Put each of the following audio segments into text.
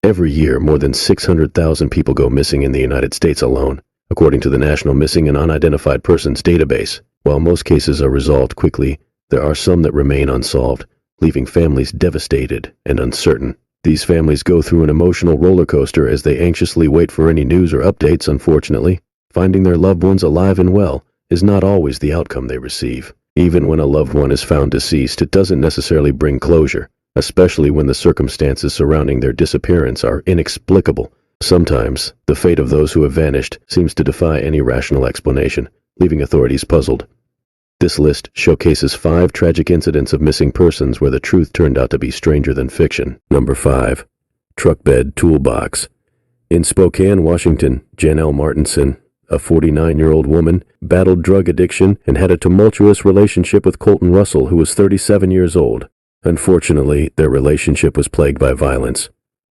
Every year, more than 600,000 people go missing in the United States alone, according to the National Missing and Unidentified Persons Database. While most cases are resolved quickly, there are some that remain unsolved, leaving families devastated and uncertain. These families go through an emotional roller coaster as they anxiously wait for any news or updates. Unfortunately, finding their loved ones alive and well is not always the outcome they receive. Even when a loved one is found deceased, it doesn't necessarily bring closure, especially when the circumstances surrounding their disappearance are inexplicable. Sometimes, the fate of those who have vanished seems to defy any rational explanation, leaving authorities puzzled. This list showcases 5 tragic incidents of missing persons where the truth turned out to be stranger than fiction. Number 5. Truck Bed Toolbox. In Spokane, Washington, Janelle Martinson, a 49-year-old woman, battled drug addiction and had a tumultuous relationship with Colton Russell, who was 37 years old. Unfortunately, their relationship was plagued by violence.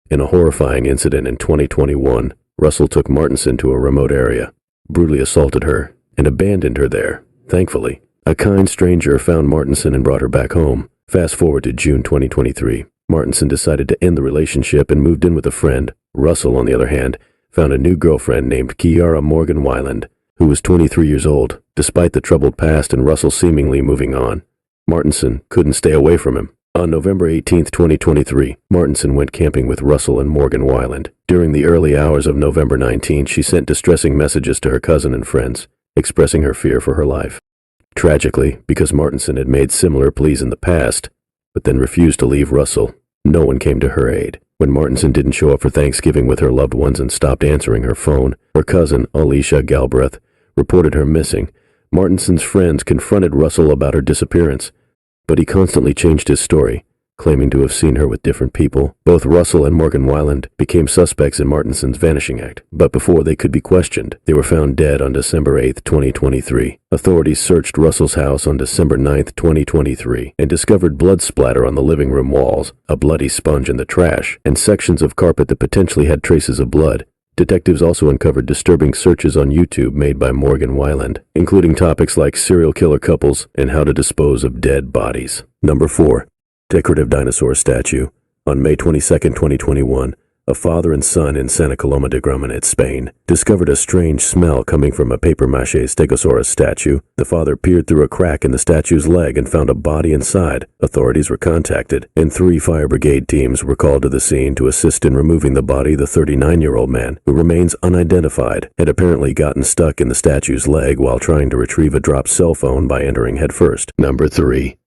In a horrifying incident in 2021, Russell took Martinson to a remote area, brutally assaulted her, and abandoned her there. Thankfully, a kind stranger found Martinson and brought her back home. Fast forward to June 2023. Martinson decided to end the relationship and moved in with a friend. Russell, on the other hand, found a new girlfriend named Kiara Morgan Weiland, who was 23 years old. Despite the troubled past and Russell seemingly moving on, Martinson couldn't stay away from him. On November 18, 2023, Martinson went camping with Russell and Morgan Weiland. During the early hours of November 19, she sent distressing messages to her cousin and friends, expressing her fear for her life. Tragically, because Martinson had made similar pleas in the past, but then refused to leave Russell, no one came to her aid. When Martinson didn't show up for Thanksgiving with her loved ones and stopped answering her phone, her cousin, Alicia Galbraith, reported her missing. Martinson's friends confronted Russell about her disappearance, but he constantly changed his story, claiming to have seen her with different people. Both Russell and Morgan Weiland became suspects in Martinson's vanishing act, but before they could be questioned, they were found dead on December 8, 2023. Authorities searched Russell's house on December 9, 2023, and discovered blood splatter on the living room walls, a bloody sponge in the trash, and sections of carpet that potentially had traces of blood. Detectives also uncovered disturbing searches on YouTube made by Morgan Weiland, including topics like serial killer couples and how to dispose of dead bodies. Number 4. Decorative dinosaur statue. On May 22, 2021, a father and son in Santa Coloma de Gramenet, Spain, discovered a strange smell coming from a papier-mâché Stegosaurus statue. The father peered through a crack in the statue's leg and found a body inside. Authorities were contacted, and 3 fire brigade teams were called to the scene to assist in removing the body. The 39-year-old man, who remains unidentified, had apparently gotten stuck in the statue's leg while trying to retrieve a dropped cell phone by entering headfirst. Number 3.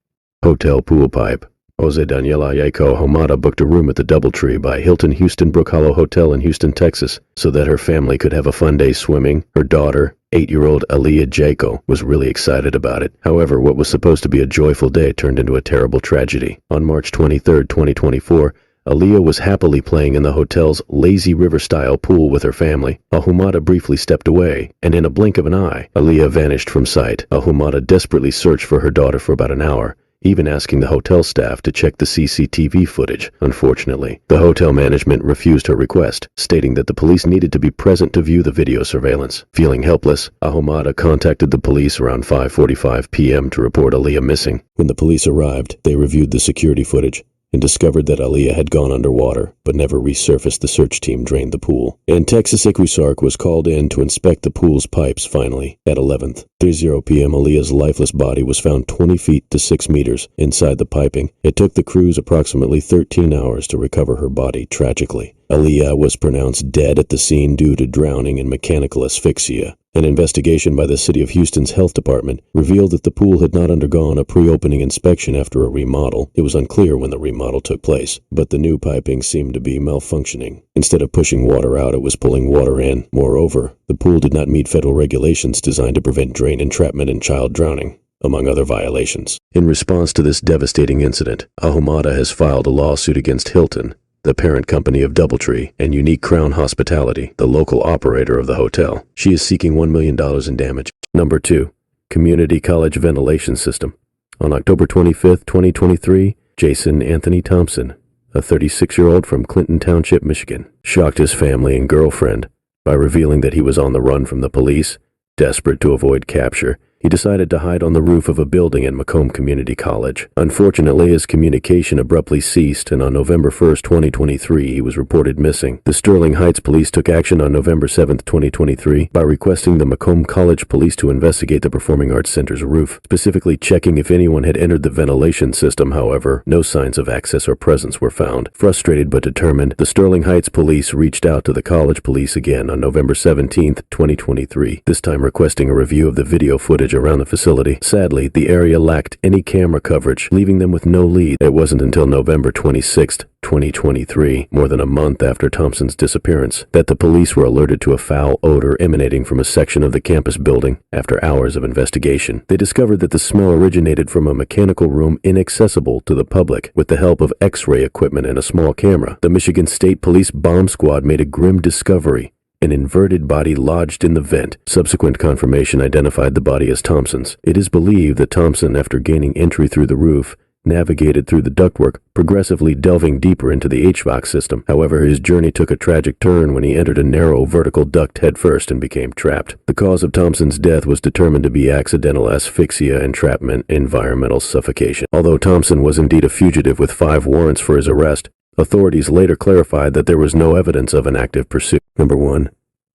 Hotel Pool Pipe. Jose Daniela Ayeko Homada booked a room at the Doubletree by Hilton Houston Brook Hollow Hotel in Houston, Texas, so that her family could have a fun day swimming. Her daughter, 8-year-old Aaliyah Jaco, was really excited about it. However, what was supposed to be a joyful day turned into a terrible tragedy. On March 23, 2024, Aaliyah was happily playing in the hotel's lazy river-style pool with her family. Ahumada briefly stepped away, and in a blink of an eye, Aaliyah vanished from sight. Ahumada desperately searched for her daughter for about an hour, even asking the hotel staff to check the CCTV footage. Unfortunately, the hotel management refused her request, stating that the police needed to be present to view the video surveillance. Feeling helpless, Ahumada contacted the police around 5:45 p.m. to report Aaliyah missing. When the police arrived, they reviewed the security footage and discovered that Aaliyah had gone underwater, but never resurfaced. The search team drained the pool, and Texas Equisark was called in to inspect the pool's pipes. Finally, at 11:30 p.m., Aaliyah's lifeless body was found 20 feet to 6 meters inside the piping. It took the crews approximately 13 hours to recover her body. Tragically, Aaliyah was pronounced dead at the scene due to drowning and mechanical asphyxia. An investigation by the City of Houston's Health Department revealed that the pool had not undergone a pre-opening inspection after a remodel. It was unclear when the remodel took place, but the new piping seemed to be malfunctioning. Instead of pushing water out, it was pulling water in. Moreover, the pool did not meet federal regulations designed to prevent drain entrapment and child drowning, among other violations. In response to this devastating incident, Ahumada has filed a lawsuit against Hilton, the parent company of Doubletree, and Unique Crown Hospitality, the local operator of the hotel. She is seeking $1 million in damage. Number 2. Community College Ventilation System. On October 25, 2023, Jason Anthony Thompson, a 36-year-old from Clinton Township, Michigan, shocked his family and girlfriend by revealing that he was on the run from the police. Desperate to avoid capture, He decided to hide on the roof of a building at Macomb Community College. Unfortunately, his communication abruptly ceased, and on November 1, 2023, he was reported missing. The Sterling Heights police took action on November 7, 2023, by requesting the Macomb College police to investigate the Performing Arts Center's roof, specifically checking if anyone had entered the ventilation system. However, no signs of access or presence were found. Frustrated but determined, the Sterling Heights police reached out to the college police again on November 17, 2023, this time requesting a review of the video footage around the facility. Sadly, the area lacked any camera coverage, leaving them with no lead. It wasn't until November 26, 2023, more than a month after Thompson's disappearance, that the police were alerted to a foul odor emanating from a section of the campus building. After hours of investigation, they discovered that the smell originated from a mechanical room inaccessible to the public. With the help of X-ray equipment and a small camera, the Michigan State Police bomb squad made a grim discovery: an inverted body lodged in the vent. Subsequent confirmation identified the body as Thompson's. It is believed that Thompson, after gaining entry through the roof, navigated through the ductwork, progressively delving deeper into the HVAC system. However, his journey took a tragic turn when he entered a narrow vertical duct headfirst and became trapped. The cause of Thompson's death was determined to be accidental asphyxia, entrapment, environmental suffocation. Although Thompson was indeed a fugitive with 5 warrants for his arrest, authorities later clarified that there was no evidence of an active pursuit. Number 1.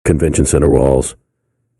Convention Center walls.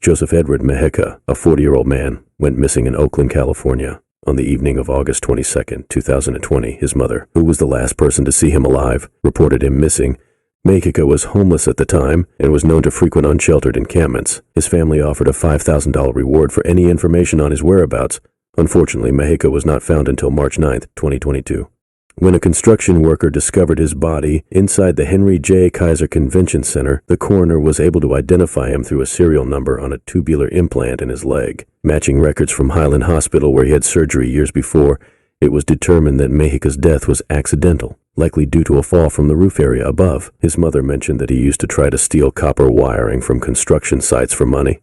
Joseph Edward Mejica, a 40-year-old man, went missing in Oakland, California. On the evening of August 22, 2020, his mother, who was the last person to see him alive, reported him missing. Mejica was homeless at the time and was known to frequent unsheltered encampments. His family offered a $5,000 reward for any information on his whereabouts. Unfortunately, Mejica was not found until March 9, 2022. When a construction worker discovered his body inside the Henry J. Kaiser Convention Center, the coroner was able to identify him through a serial number on a tubular implant in his leg. Matching records from Highland Hospital, where he had surgery years before, it was determined that Mejica's death was accidental, likely due to a fall from the roof area above. His mother mentioned that he used to try to steal copper wiring from construction sites for money.